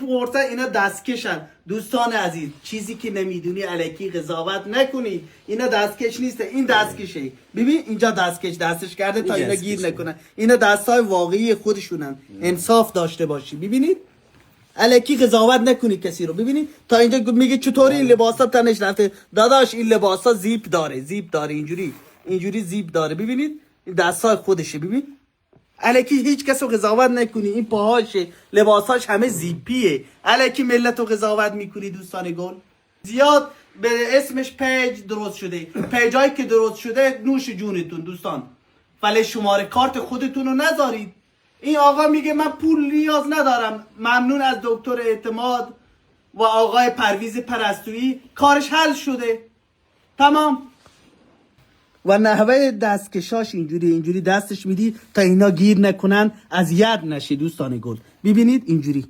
پورتا اینا دستکشن. دوستان عزیز چیزی که نمیدونی الکی قضاوت نکنی. اینا دستکش نیست، این دستکشه. ببین اینجا دستش کرده تا اینا گیر نکنن. اینا دستای واقعی خودشونن. انصاف داشته باشی. ببینید الکی قضاوت نکنی کسی رو. ببینید تا اینجا میگه چطوری این لباسا تنش رفته. داداش این لباسا زیپ داره اینجوری زیپ داره. ببینید این دستای خودشه. ببین الکی هیچ کس رو قضاوت نکنی. این پاهاشه، لباساش همه زیپیه. الکی ملت رو قضاوت میکنی دوستان گل. زیاد به اسمش پیج درست شده. پیجایی که درست شده نوش جونتون دوستان، ولی شماره کارت خودتون رو نذارید. این آقا میگه من پول نیاز ندارم. ممنون از دکتر اعتماد و آقای پرویز پرستویی، کارش حل شده تمام. و نحوه دستکشاش اینجوری دستش میدی تا اینا گیر نکنن، اذیت نشی دوستان گل. ببینید اینجوری